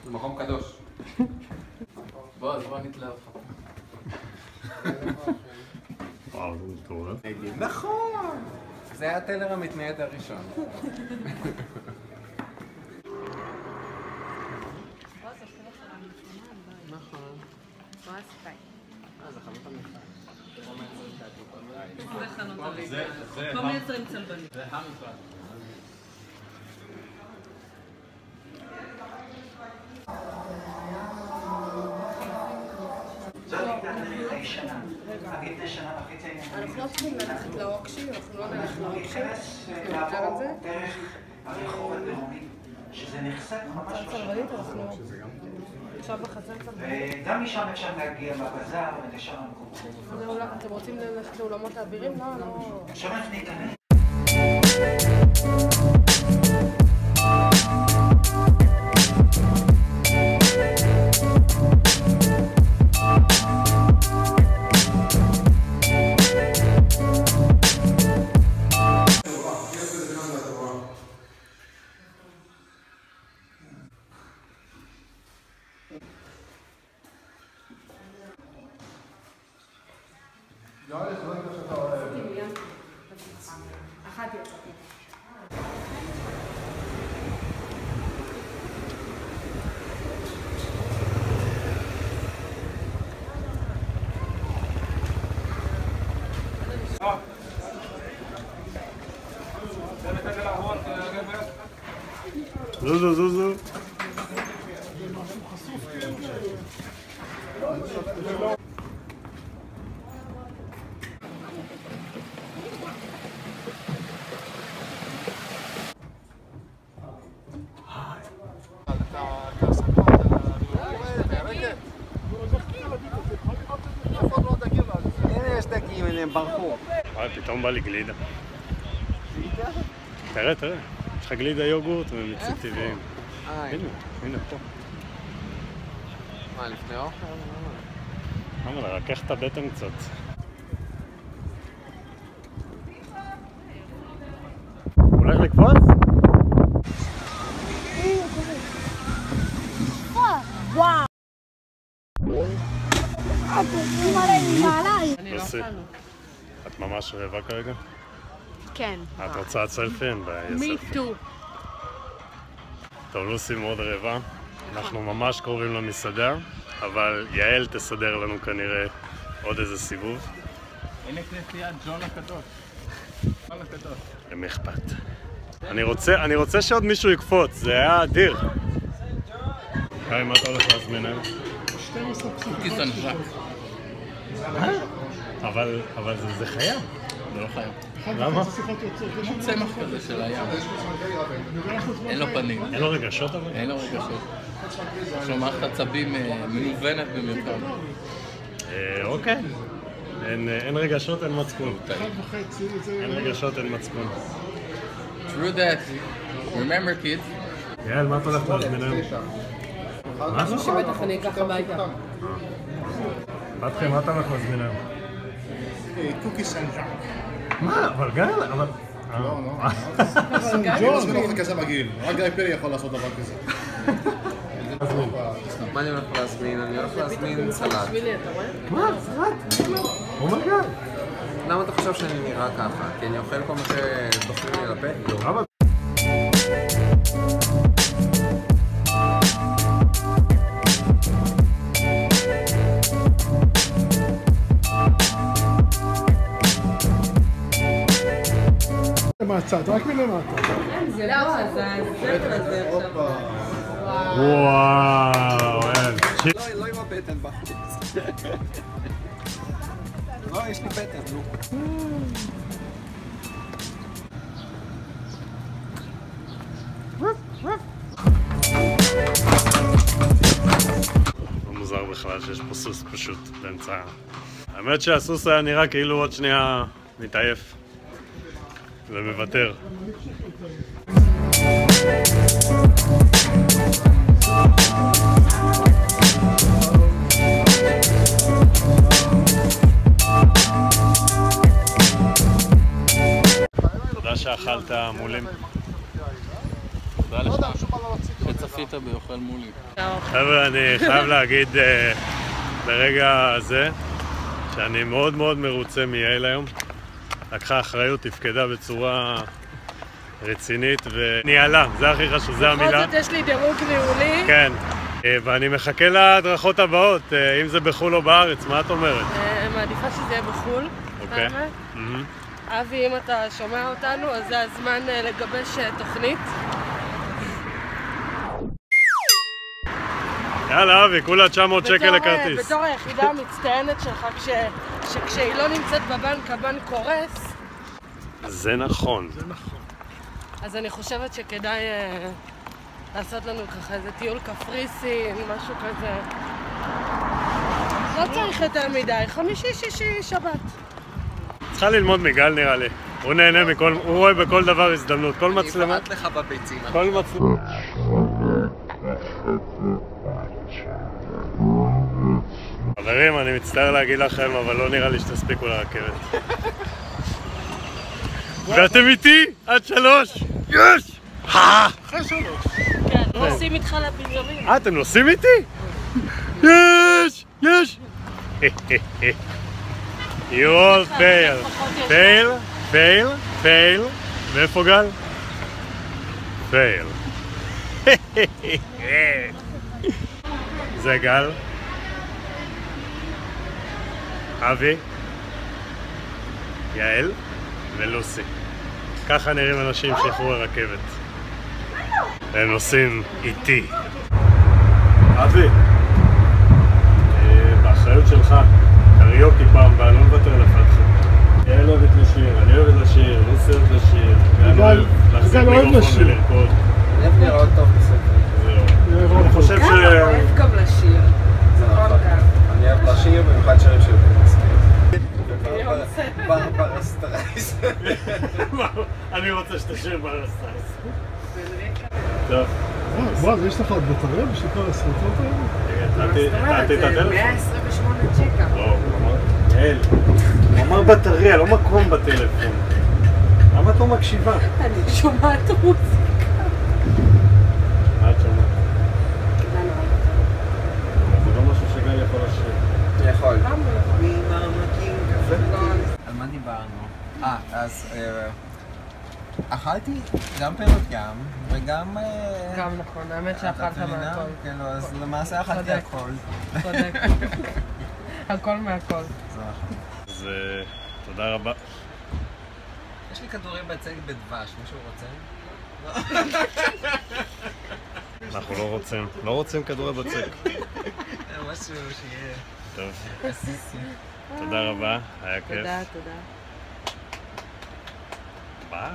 זה מקום קדוש. בוא נתלה אותך. וואו, זה מטורף. נכון! זה היה הטלר המתנייד הראשון. נכון. זה חנות המפעל. זה חנות המפעל. פה מייצרים צלבנים. זה המפעל. אנחנו לא צריכים ללכת לאוקשי, אנחנו לא נלך לאוקשי, אנחנו נדבר על זה. דרך הרחוב הדרומי, שזה נחשף ממש צלבנית, אנחנו עכשיו בחצר צלבנית. וגם משם אפשר להגיע בבזאר ולשאר המקומות. אתם רוצים ללכת לאולמות האבירים? לא. עכשיו אנחנו ניכנס. אחת יצאתי. זוזו. הנה יש דגים, הנה הם ברחו. פתאום בא לי גלידה. תראה, יש לך גלידה יוגורט ומיצים טבעיים. הנה פה. מה, לפני אוכל? למה, לרכך את הבטן קצת. הולך לקפוץ? וואו! את ממש רעבה כרגע? כן. את רוצה סלפי? אין בעיה, מי טו. טוב, לוסי מאוד רעבה. אנחנו ממש קרובים למסעדה, אבל יעל תסדר לנו כנראה עוד איזה סיבוב. הנה כנסיית ג'ון הקדוש. למי אכפת? אני רוצה שעוד מישהו יקפוץ, זה היה אדיר. היי, מה אתה הולך להזמין היום? קוקי סנג'ק. אבל זה חיה. זה לא חייב. למה? צמח כזה של הים. אין לו פנים. אין לו רגשות אבל? אין לו רגשות. יש לו מערכת עצבים מנוונת במיוחד. אוקיי. אין רגשות, אין מצפון. אין רגשות, אין מצפון. True that. Remember kids. יעל, מה אתה הולך להזמין היום? משהו שבטח אני אקח הביתה. בתכם, מה אתה הולך להזמין היום? קוקי סנג'ק. מה? אבל גל? אבל... לא. אני מזמין אותך כזה בגיל. רק גיא פרי יכול לעשות דבר כזה. מה אני הולך להזמין? אני הולך להזמין סלט. מה? סלט? אומייגאד. למה אתה חושב שאני נראה ככה? כי אני אוכל כל מה שדוחים לי לפה? למה? מהצד, רק מלמטה. זה לא, זה הספר הזה עכשיו. וואו, לא עם הבטן בחוץ. לא, יש לי בטן, נו. לא מוזר בכלל שיש פה סוס פשוט באמצע. האמת שהסוס היה נראה כאילו עוד שנייה מתעייף ומוותר. תודה שאכלת מולים. תודה לך שצפית למטה ואוכל מולי. חבר'ה, אני חייב להגיד ברגע הזה שאני מאוד מאוד מרוצה מיעל היום. לקחה אחריות, תפקדה בצורה רצינית וניהלה, זה הכי חשוב, זה המילה. בכל זאת יש לי דירוג ניהולי. כן, ואני מחכה להדרכות הבאות, אם זה בחו"ל או בארץ, מה את אומרת? מעדיפה שזה יהיה בחו"ל. אוקיי. אבי, אם אתה שומע אותנו, אז זה הזמן לגבש תוכנית. יאללה אבי, כולה 900 שקל לכרטיס. בתור היחידה המצטיינת שלך, כשהיא לא נמצאת בבנק, הבנק קורס. זה נכון. אז אני חושבת שכדאי לעשות לנו ככה איזה טיול קפריסין, משהו כזה. לא צריך יותר מדי, חמישי, שישי, שבת. צריכה ללמוד מגל נראה לי. הוא נהנה מכל, הוא רואה בכל דבר הזדמנות. כל מצלמה... אני אפרט לך בביצים. כל מצלמה... חברים, אני מצטער להגיד לכם, אבל לא נראה לי שתספיקו לרכבת. ואתם איתי? עד 3? יש! אחרי 3. כן, נוסעים איתך לבנימין. אתם נוסעים איתי? יש! יש! You all fail. fail, fail, fail. ואיפה גל? fail. זה גל. אבי. יעל. ולוסי. ככה נראים אנשים שאיחרו הרכבת. הם נוסעים איתי. אבי. באחריות שלך. קריוקי פעם בא, לא מוותר לפתחו. יעל אוהבת לשיר, אני אוהבת לשיר, לוסי אוהבת לשיר. גל אוהב להחזיק מיקרופון ולרקוד. אני אוהב לראות טוב בספר. אני חושב ש... גל אוהב גם לשיר. זה נכון גל. אני אוהב לשיר במיוחד שירים של ברברה סטרייס. אני רוצה שתשיר ברברה סטרייס. טוב. וואו, יש לך עוד בטריה בשביל כל הסרטות האלה? נתתי את הטלפון. 128 צ'יקה. לא, הוא אמר... יעל, הוא אמר בטריה, לא מקום בטלפון. למה את לא מקשיבה? אני שומעת מוזיקה. מה את שומעת? זה לא משהו שגל יכול לשיר. אני יכול. ממעמקים על מה דיברנו? אז אכלתי גם פירות ים וגם... גם נכון, האמת שאכלת מהכל. כאילו, אז למעשה אכלתי הכל. צודק. הכל מהכל. זה נכון. אז תודה רבה. יש לי כדורים בצק בדבש, מישהו רוצה? אנחנו לא רוצים כדורי בצק. משהו שיהיה... טוב. עסיסי. תודה רבה, היה כיף. תודה. ביי.